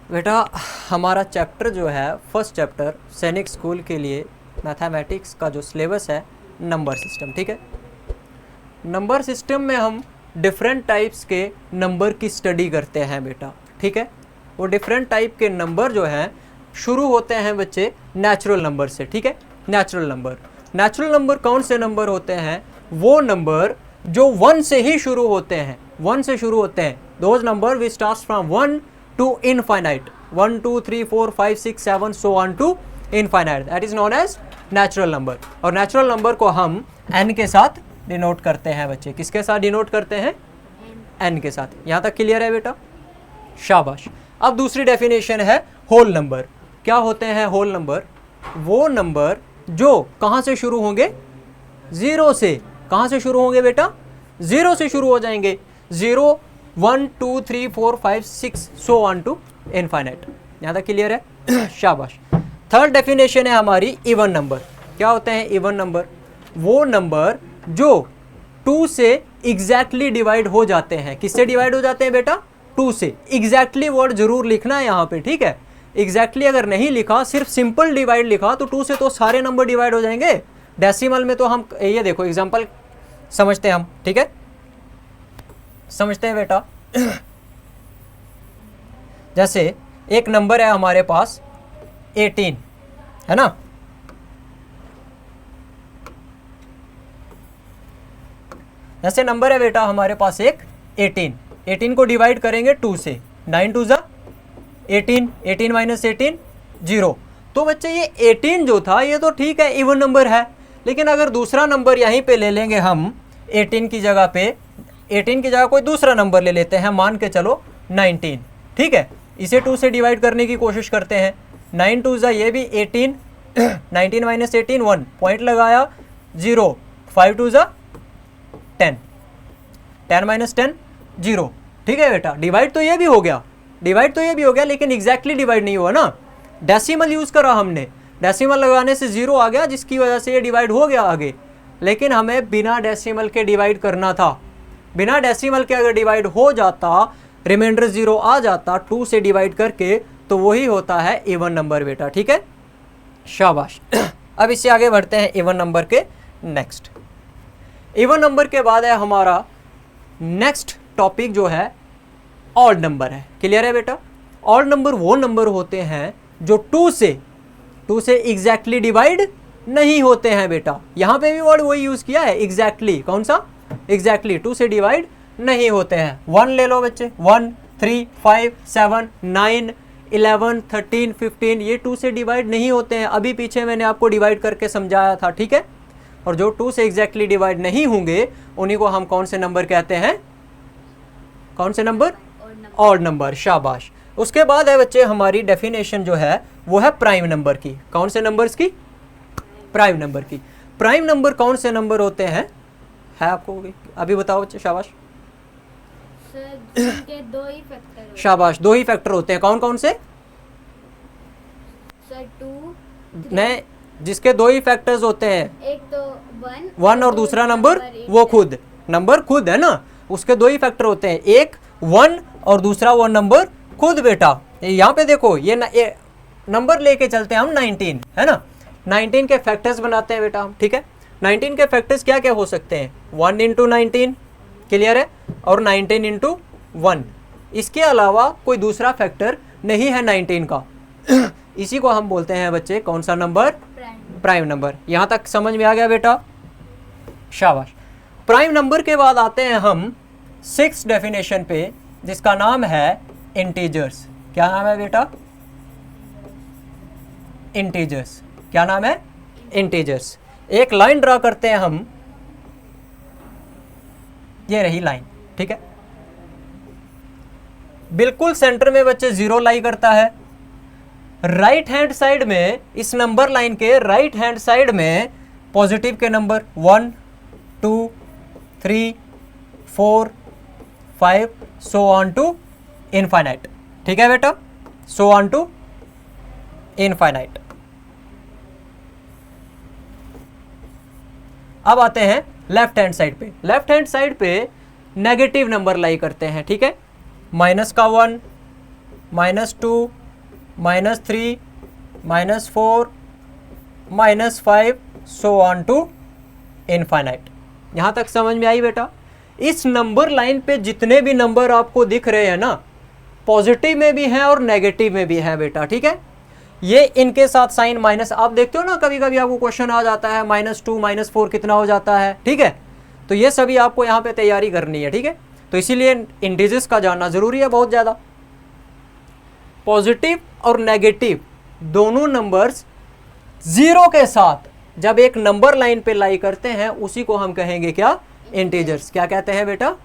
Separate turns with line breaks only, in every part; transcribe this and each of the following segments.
बेटा हमारा चैप्टर जो है फर्स्ट चैप्टर सैनिक स्कूल के लिए मैथमेटिक्स का जो सिलेबस है नंबर सिस्टम, ठीक है। नंबर सिस्टम में हम डिफरेंट टाइप्स के नंबर की स्टडी करते हैं बेटा, ठीक है। वो डिफरेंट टाइप के नंबर जो हैं शुरू होते हैं बच्चे नेचुरल नंबर से, ठीक है। नेचुरल नंबर कौन से नंबर होते हैं? वो नंबर जो 1 से ही शुरू होते हैं, 1 से शुरू होते हैं। Those number which starts from 1 to infinite, 1 2 3 4 5 6 7 so on to infinite, that is known as natural number। और natural number को हम n के साथ डिनोट करते हैं बच्चे। किसके साथ डिनोट करते हैं? n के साथ। यहाँ तक क्लियर है बेटा? शाबाश। अब दूसरी डेफिनेशन है होल नंबर। क्या होते हैं होल नंबर? वो नंबर जो कहाँ से शुरू होंगे? 0 से। कहाँ से शुरू होंगे बेटा? 0 से शुरू हो जाएंगे। 0 1 2 3 4 5 6 सो ऑन टू इनफाइनाइट। यहाँ तक क्लियर है? शाबाश। थर्ड डेफिनेशन है हमारी इवन नंबर। क्या होते हैं इवन नंबर? वो नंबर जो 2 से एग्जैक्टली डिवाइड हो जाते हैं। किससे डिवाइड हो जाते हैं बेटा? 2 से। एग्जैक्टली वर्ड जरूर लिखना है यहाँ पे, ठीक है। एग्जैक्टली अगर नहीं लिखा, सिर्फ सिंपल डिवाइड लिखा तो 2 से तो सारे नंबर डिवाइड हो जाएंगे। डेसिमल में तो हम ये देखो एग्जाम्पल समझते हैं हम, ठीक है। समझते हैं बेटा? जैसे एक नंबर है हमारे पास 18, है ना। जैसे नंबर है बेटा हमारे पास एक 18 को डिवाइड करेंगे 2 से। 9 2 ज़ा 18, 18 माइनस 18 0। तो बच्चे ये 18 जो था ये तो ठीक है इवन नंबर है, लेकिन अगर दूसरा नंबर यहीं पे ले लेंगे हम 18 की जगह पे, 18 की जगह कोई दूसरा नंबर ले लेते हैं, मान के चलो 19, ठीक है। इसे 2 से डिवाइड करने की कोशिश करते हैं। 9 2 ज़ा ये भी 18, 19 माइनस 18 1, पॉइंट लगाया 0, 5 2 ज़ा 10, 10 माइनस 10 0, ठीक है बेटा। डिवाइड तो ये भी हो गया, लेकिन एग्जैक्टली डिवाइड नहीं हुआ ना। डेसिमल यूज़ करा हमने, डेसिमल लगाने से 0 आ गया, जिसकी वजह से ये डिवाइड हो गया आगे। लेकिन हमें बिना डेसिमल के डिवाइड करना था। बिना डेसिमल के अगर डिवाइड हो जाता, रिमाइंडर 0 आ जाता 2 से डिवाइड करके, तो वही होता है इवन नंबर बेटा, ठीक है। शाबाश। अब इससे आगे बढ़ते हैं इवन नंबर के नेक्स्ट। इवन नंबर के बाद है हमारा नेक्स्ट टॉपिक जो है ऑड नंबर है। क्लियर है बेटा? ऑड नंबर वो नंबर होते हैं जो 2 से एग्जैक्टली डिवाइड नहीं होते हैं बेटा। यहाँ पे भी वर्ड वही यूज़ किया है, एग्जैक्टली। कौन सा? एग्जैक्टली 2 से डिवाइड नहीं होते हैं। 1 ले लो बच्चे, 1 3 5 7 9 11 13 15, ये 2 से डिवाइड नहीं होते हैं। अभी पीछे मैंने आपको डिवाइड करके समझाया था, ठीक है। और जो 2 से एग्जैक्टली डिवाइड नहीं होंगे उन्हीं को हम कौन से नंबर कहते हैं? कौन से नंबर? Odd number. शाबाश। उसके बाद है बच्चे हमारी डेफिनेशन जो है वो है प्राइम नंबर की। कौन से नंबर्स की? प्राइम नंबर की। प्राइम नंबर कौन से नंबर होते हैं? है आपको अभी बताओ बच्चे। शाबाश।
सर 2 ही फैक्टर।
शाबाश, 2 ही फैक्टर होते हैं। कौन कौन से?
सर 2
नहीं, जिसके 2 ही फैक्टर्स होते हैं,
एक तो
1 और दूसरा नंबर वो खुद नंबर खुद है ना, उसके 2 ही फैक्टर होते हैं, एक 1 और दूसरा वो नंबर खुद बेटा। यहाँ पे देखो ये नंबर लेके चलते हैं हम 19, है ना। 19 के फैक्टर्स बनाते हैं बेटा हम, ठीक है। 19 के फैक्टर्स क्या क्या हो सकते हैं? 1 इंटू 19, क्लियर है, और 19 इंटू 1। इसके अलावा कोई दूसरा फैक्टर नहीं है 19 का। इसी को हम बोलते हैं बच्चे कौन सा नंबर? Prime number. यहाँ तक समझ में आ गया बेटा? शाबाश। प्राइम नंबर के बाद आते हैं हम 6th डेफिनेशन पे, जिसका नाम है इंटीजर्स। क्या नाम है बेटा? इंटीजर्स। क्या नाम है? इंटीजर्स। एक लाइन ड्रा करते हैं हम, ये रही लाइन, ठीक है। बिल्कुल सेंटर में बच्चे 0 लाई करता है। राइट हैंड साइड में, इस नंबर लाइन के राइट हैंड साइड में पॉजिटिव के number 1 2 3 4 5 so on to infinite, ठीक है बेटा। So on to infinite. अब आते हैं लेफ्ट हैंड साइड पे। लेफ्ट हैंड साइड पे नेगेटिव नंबर लाई करते हैं, ठीक है। -1 -2 -3 -4 -5 सो ऑन टू इनफाइनाइट। यहाँ तक समझ में आई बेटा? इस नंबर लाइन पे जितने भी नंबर आपको दिख रहे हैं ना, पॉजिटिव में भी हैं और नेगेटिव में भी हैं बेटा, ठीक है। ये इनके साथ साइन माइनस, आप देखते हो ना कभी कभी आपको क्वेश्चन आ जाता है -2 -4 कितना हो जाता है, ठीक है। तो ये सभी आपको यहाँ पे तैयारी करनी है, ठीक है। तो इसीलिए इंटीजर्स का जानना जरूरी है बहुत ज़्यादा। पॉजिटिव और नेगेटिव दोनों नंबर्स जीरो के साथ जब एक नंबर लाइन पे लाई करते हैं उसी को हम कहेंगे क्या? इंटीजर्स। क्या कहते हैं बेटा?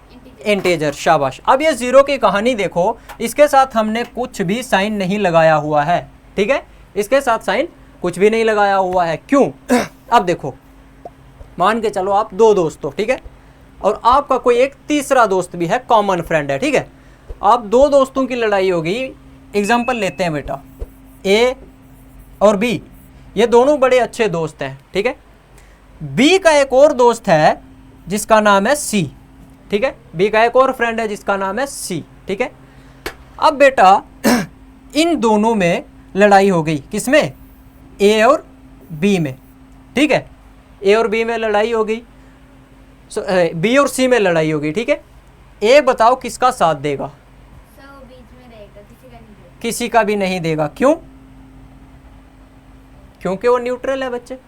इंटीजर। शाबाश। अब ये जीरो की कहानी देखो, इसके साथ हमने कुछ भी साइन नहीं लगाया हुआ है, ठीक है। इसके साथ साइन कुछ भी नहीं लगाया हुआ है, क्यों? अब देखो, मान के चलो आप दो दोस्त हो, ठीक है, और आपका कोई एक तीसरा दोस्त भी है, कॉमन फ्रेंड है, ठीक है। आप दो दोस्तों की लड़ाई होगी, एग्जाम्पल लेते हैं बेटा, ए और बी, ये दोनों बड़े अच्छे दोस्त हैं, ठीक है। बी का एक और दोस्त है जिसका नाम है सी, ठीक है। बी का एक और फ्रेंड है जिसका नाम है सी, ठीक है। अब बेटा इन दोनों में लड़ाई हो गई, किसमें? ए और बी में, ठीक है। ए और बी में लड़ाई हो गई, बी और सी में लड़ाई हो गई, ठीक है। ए बताओ किसका साथ देगा?
सब बीच में रहेगा, किसी का नहीं रहेगा।
किसी का भी नहीं देगा, क्यों? क्योंकि वो न्यूट्रल है बच्चे,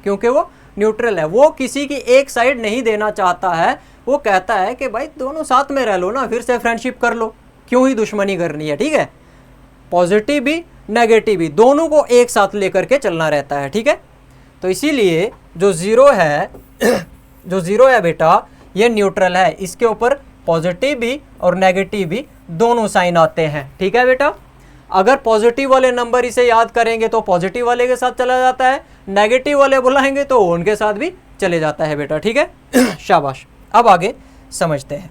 क्योंकि वो न्यूट्रल है। वो किसी की एक साइड नहीं देना चाहता है, वो कहता है कि भाई दोनों साथ में रह लो ना, फिर से फ्रेंडशिप कर लो, क्यों ही दुश्मनी करनी है, ठीक है। पॉजिटिव भी नेगेटिव भी दोनों को एक साथ लेकर के चलना रहता है, ठीक है। तो इसीलिए जो ज़ीरो है जो ज़ीरो है बेटा, ये न्यूट्रल है, इसके ऊपर पॉजिटिव भी और नेगेटिव भी दोनों साइन आते हैं, ठीक है बेटा। अगर पॉजिटिव वाले नंबर इसे याद करेंगे तो पॉजिटिव वाले के साथ चला जाता है, नेगेटिव वाले बुलाएंगे तो उनके साथ भी चले जाता है बेटा, ठीक है। शाबाश। अब आगे समझते हैं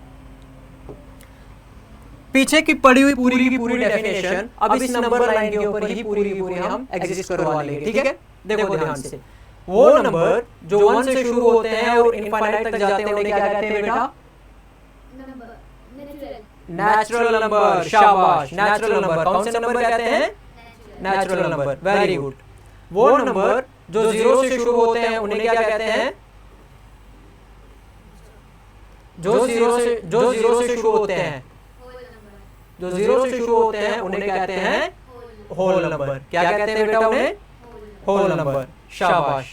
पीछे की पड़ी हुई पूरी की पूरी डेफिनेशन। अब इस नंबर लाइन के ऊपर ही पूरी की पूरी हम एग्जिस्ट करवा लेंगे, ठीक है। देखो ध्यान से, वो नंबर जो 1 से शुरू होते हैं और इनफाइनाइट तक जाते हैं उन्हें क्या कहते हैं बेटा?
Number natural.
Natural number. शाबाश। Natural number. कौन से नंबर कहते हैं? Natural number. Very good. वो नंबर जो 0 से शुरू होते हैं उन्हें क्या कहते हैं? जो 0 से शुरू होते हैं, जो 0 से शुरू होते हैं उन्हें कहते हैं होल नंबर। क्या कहते हैं बेटा उन्हें? Whole number. शाबाश।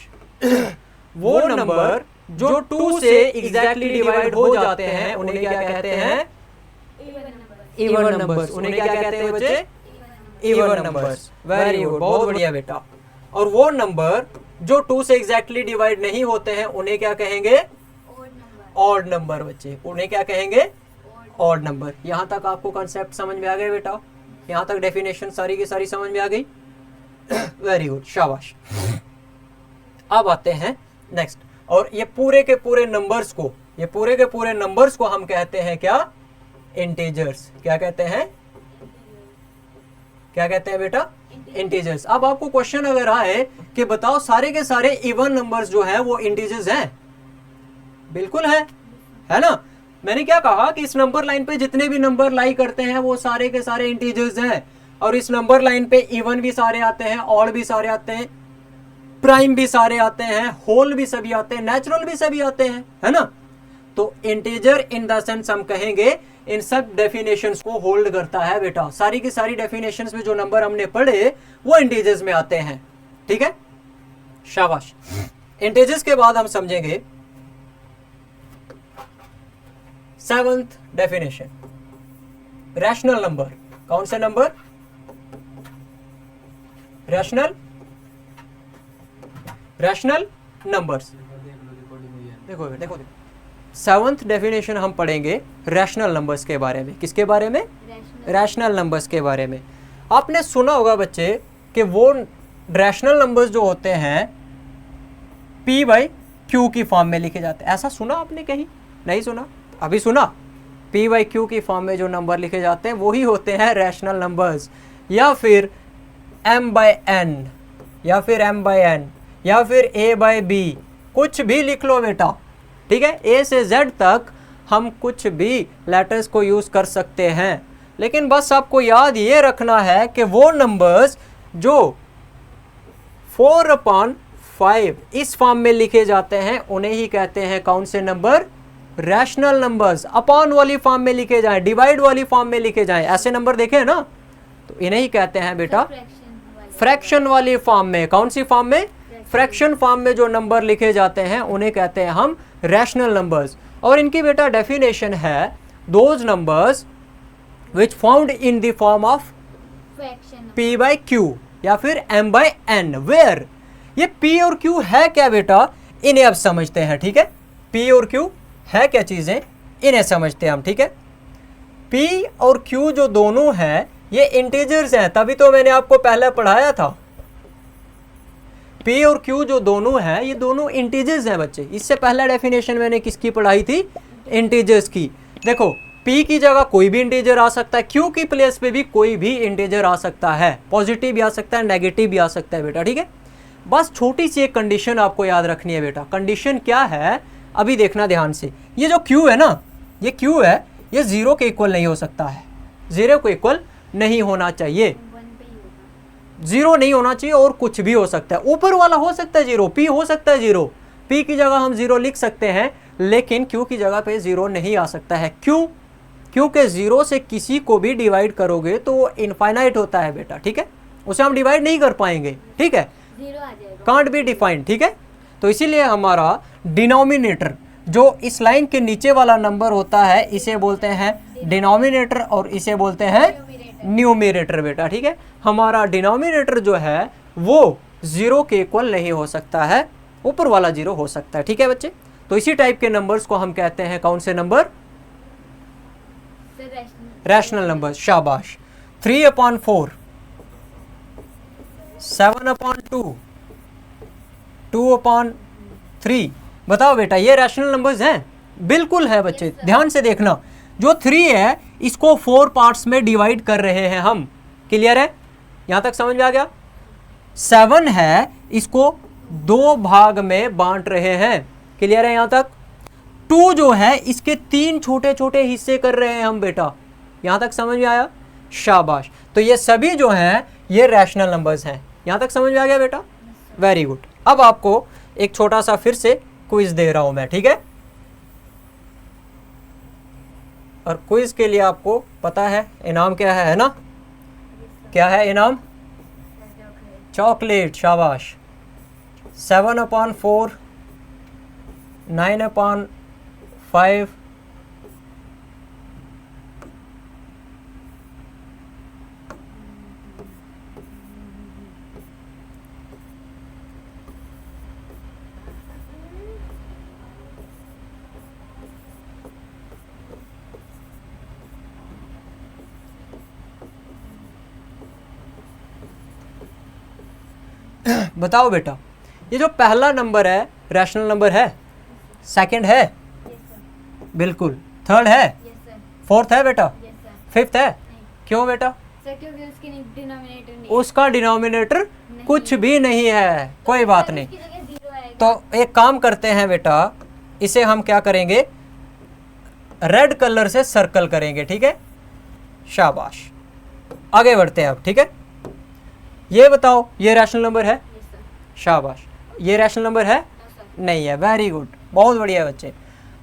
वो नंबर जो 2 से एग्जैक्टली डिवाइड हो जाते हैं उन्हें क्या कहते हैं? Even numbers. उन्हें क्या कहते हैं बच्चे? Even numbers. वेरी गुड, बहुत बढ़िया बेटा। और वो नंबर जो 2 से एग्जैक्टली डिवाइड नहीं होते हैं उन्हें क्या कहेंगे? ऑड नंबर बच्चे। उन्हें क्या कहेंगे? Odd number. यहाँ तक आपको कॉन्सेप्ट समझ में आ गया बेटा? यहाँ तक डेफिनेशन सारी की सारी समझ में आ गई? वेरी गुड, शाबाश। अब आते हैं नेक्स्ट, और ये पूरे के पूरे नंबर्स को, ये पूरे के पूरे नंबर्स को हम कहते हैं क्या? इंटीजर्स। क्या कहते हैं? क्या कहते हैं बेटा? इंटीजर्स। अब आपको क्वेश्चन अगर आए कि बताओ सारे के सारे इवन नंबर्स जो है वो इंटीजर्स हैं? बिल्कुल है ना। मैंने क्या कहा कि इस नंबर लाइन पे जितने भी नंबर लाई करते हैं वो सारे के सारे इंटीजर्स हैं, और इस नंबर लाइन पे इवन भी सारे आते हैं, ऑड भी सारे आते हैं, प्राइम भी सारे आते हैं, होल भी सभी आते हैं, नेचुरल भी सभी आते हैं, है ना। तो इंटीजर इन द सेंस हम कहेंगे इन सब डेफिनेशंस को होल्ड करता है बेटा। सारी की सारी डेफिनेशंस में जो नंबर हमने पढ़े वो इंटीजर्स में आते हैं, ठीक है। शाबाश। इंटीजर्स के बाद हम समझेंगे 7th डेफिनेशन, रैशनल नंबर। कौन से नंबर? Rational numbers. देखो 7th डेफिनेशन हम पढ़ेंगे रैशनल नंबर्स के बारे में। किसके बारे में? रैशनल नंबर्स के बारे में। आपने सुना होगा बच्चे कि वो रैशनल नंबर्स जो होते हैं P/Q की फॉर्म में लिखे जाते हैं। ऐसा सुना आपने कहीं? नहीं सुना? अभी सुना? P/Q की फॉर्म में जो नंबर लिखे जाते हैं वही होते हैं रैशनल नंबर्स, या फिर M/N, या फिर M/N, या फिर A/B, कुछ भी लिख लो बेटा, ठीक है। A से Z तक हम कुछ भी लेटर्स को यूज़ कर सकते हैं। लेकिन बस आपको याद ये रखना है कि वो नंबर्स जो 4/5 इस फॉर्म में लिखे जाते हैं उन्हें ही कहते हैं कौन से नंबर, रैशनल नंबर्स। अपॉन वाली फॉर्म में लिखे जाएं, डिवाइड वाली फॉर्म में लिखे जाएं, ऐसे नंबर देखे हैं ना, तो इन्हें ही कहते हैं बेटा फ्रैक्शन वाली फॉर्म में। कौन सी फॉर्म में, फ्रैक्शन फॉर्म में जो नंबर लिखे जाते हैं उन्हें कहते हैं हम रैशनल नंबर्स। और इनकी बेटा डेफिनेशन है those numbers which found in the form of
fraction
p/q या फिर m/n, वेयर ये p और q है क्या बेटा, इन्हें अब समझते हैं। ठीक है, p और q है क्या चीजें, इन्हें समझते हैं हम। ठीक है, p और q जो दोनों हैं ये इंटीजर्स हैं, तभी तो मैंने आपको पहले पढ़ाया था। p और q जो दोनों हैं ये दोनों इंटीजर्स हैं बच्चे। इससे पहला डेफिनेशन मैंने किसकी पढ़ाई थी, इंटीजर्स की। देखो p की जगह कोई भी इंटीजर आ सकता है, q की प्लेस पे भी कोई भी इंटीजर आ सकता है, पॉजिटिव भी आ सकता है, नेगेटिव भी आ सकता है बेटा। ठीक है, बस छोटी सी एक कंडीशन आपको याद रखनी है बेटा। कंडीशन क्या है, अभी देखना ध्यान से। ये जो q है ना, ये q है, ये 0 के इक्वल नहीं हो सकता है, 0 के इक्वल नहीं होना चाहिए, 0 नहीं होना चाहिए, और कुछ भी हो सकता है। ऊपर वाला हो सकता है 0, p हो सकता है 0, p की जगह हम 0 लिख सकते हैं, लेकिन q की जगह पे 0 नहीं आ सकता है। क्यों, क्योंकि 0 से किसी को भी डिवाइड करोगे तो वो इनफाइनाइट होता है बेटा। ठीक है, उसे हम डिवाइड नहीं कर पाएंगे। ठीक है,
0 आ जाएगा,
कांट बी डिफाइंड। ठीक है, तो इसीलिए हमारा डिनोमिनेटर जो इस लाइन के नीचे वाला नंबर होता है इसे बोलते हैं डिनोमिनेटर, और इसे बोलते हैं न्यूमरेटर बेटा। ठीक है, हमारा डिनोमिनेटर जो है वो 0 के इक्वल नहीं हो सकता है, ऊपर वाला 0 हो सकता है। ठीक है बच्चे, तो इसी टाइप के नंबर्स को हम कहते हैं कौन से नंबर, रैशनल नंबर्स। शाबाश। 3/4, 7/2, 2/3, बताओ बेटा ये रैशनल नंबर्स हैं? बिल्कुल है बच्चे, ध्यान से देखना। जो 3 है इसको 4 पार्ट्स में डिवाइड कर रहे हैं हम, क्लियर है, यहां तक समझ में आ गया। 7 है इसको 2 भाग में बांट रहे हैं, क्लियर है यहां तक। 2 जो है इसके 3 छोटे छोटे हिस्से कर रहे हैं हम बेटा, यहां तक समझ में आया, शाबाश। तो ये सभी जो हैं ये रैशनल नंबर्स हैं, यहां तक समझ में आ गया बेटा, वेरी गुड। अब आपको एक छोटा सा फिर से क्विज दे रहा हूं मैं, ठीक है, और क्विज के लिए आपको पता है इनाम क्या है ना, क्या है इनाम, चॉकलेट, शाबाश। 7/4, 9/5, बताओ बेटा ये जो पहला नंबर है रैशनल नंबर है, सेकंड है, बिल्कुल, थर्ड है, फोर्थ है बेटा, फिफ्थ है, क्यों बेटा,
क्योंकि उसकी डिनोमिनेटर नहीं,
उसका डिनोमिनेटर कुछ भी नहीं है, कोई बात नहीं।
उसकी जगह 0 आएगा।
तो एक काम करते हैं बेटा, इसे हम क्या करेंगे, रेड कलर से सर्कल करेंगे, ठीक है, शाबाश। आगे बढ़ते हैं अब, ठीक है, ये बताओ ये रैशनल नंबर है, शाबाश। ये रैशनल नंबर है, नहीं है, वेरी गुड, बहुत बढ़िया बच्चे।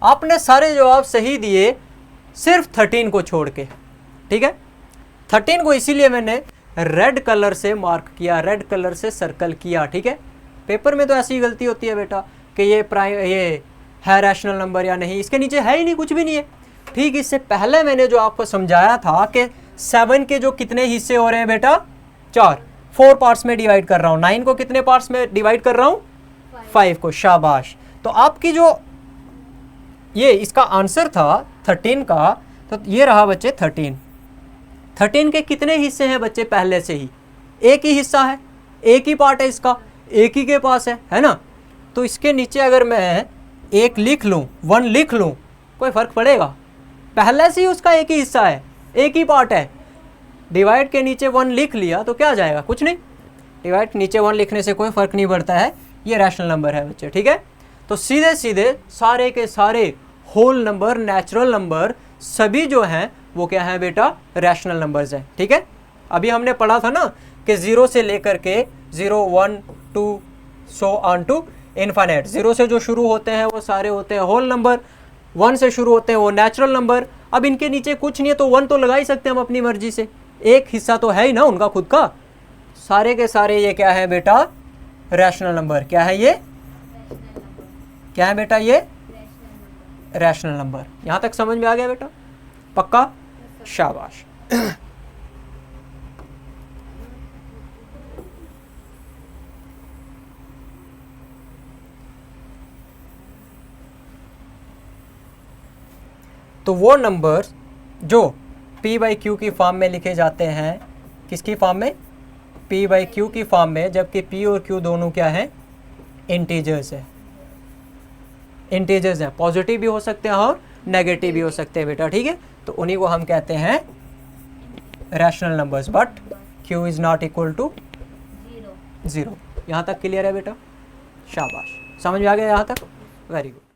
आपने सारे जवाब सही दिए सिर्फ 13 को छोड़ के, ठीक है। 13 को इसीलिए मैंने रेड कलर से मार्क किया, रेड कलर से सर्कल किया, ठीक है। पेपर में तो ऐसी गलती होती है बेटा कि ये है रैशनल नंबर या नहीं, इसके नीचे है ही नहीं, कुछ भी नहीं है, ठीक। इससे पहले मैंने जो आपको समझाया था कि 7 के जो कितने हिस्से हो रहे हैं बेटा, 4 पार्ट्स में डिवाइड कर रहा हूँ। 9 को कितने पार्ट्स में डिवाइड कर रहा हूँ, 5 को, शाबाश। तो आपकी जो ये इसका आंसर था 13 का, तो ये रहा बच्चे 13 के कितने हिस्से हैं बच्चे, पहले से ही एक ही हिस्सा है, एक ही पार्ट है इसका, एक ही के पास है ना। तो इसके नीचे अगर मैं 1 लिख लूँ, 1 लिख लूँ, कोई फ़र्क पड़ेगा, पहले से ही उसका एक ही हिस्सा है, एक ही पार्ट है। डिवाइड के नीचे 1 लिख लिया तो क्या आ जाएगा, कुछ नहीं, डिवाइड नीचे 1 लिखने से कोई फ़र्क नहीं पड़ता है, ये रैशनल नंबर है बच्चे, ठीक है। तो सीधे सीधे सारे के सारे होल नंबर, नेचुरल नंबर सभी जो हैं वो क्या है बेटा, रैशनल नंबर्स है। ठीक है, अभी हमने पढ़ा था ना कि 0 से लेकर के 0, 1, 2 सो ऑन टू इनफाइनाइट। 0 से जो शुरू होते हैं वो सारे होते हैं होल नंबर, 1 से शुरू होते हैं वो नेचुरल नंबर। अब इनके नीचे कुछ नहीं है तो 1 तो लगा ही सकते हैं हम अपनी मर्जी से, एक हिस्सा तो है ही ना उनका खुद का। सारे के सारे ये क्या है बेटा, रैशनल नंबर। क्या है ये, क्या है बेटा, ये रैशनल नंबर। यहाँ तक समझ में आ गया बेटा, पक्का, शाबाश। तो वो नंबर्स जो p बाई क्यू की फॉर्म में लिखे जाते हैं, किसकी फॉर्म में, p बाई क्यू की फॉर्म में, जबकि p और q दोनों क्या है, इंटीजर्स है। इंटीजर्स हैं, पॉजिटिव भी हो सकते हैं और नेगेटिव भी हो सकते हैं बेटा। ठीक है, तो उन्हीं को हम कहते हैं rational numbers, but q is not equal to 0। यहाँ तक क्लियर है बेटा, शाबाश, समझ में आ गया यहाँ तक, वेरी गुड।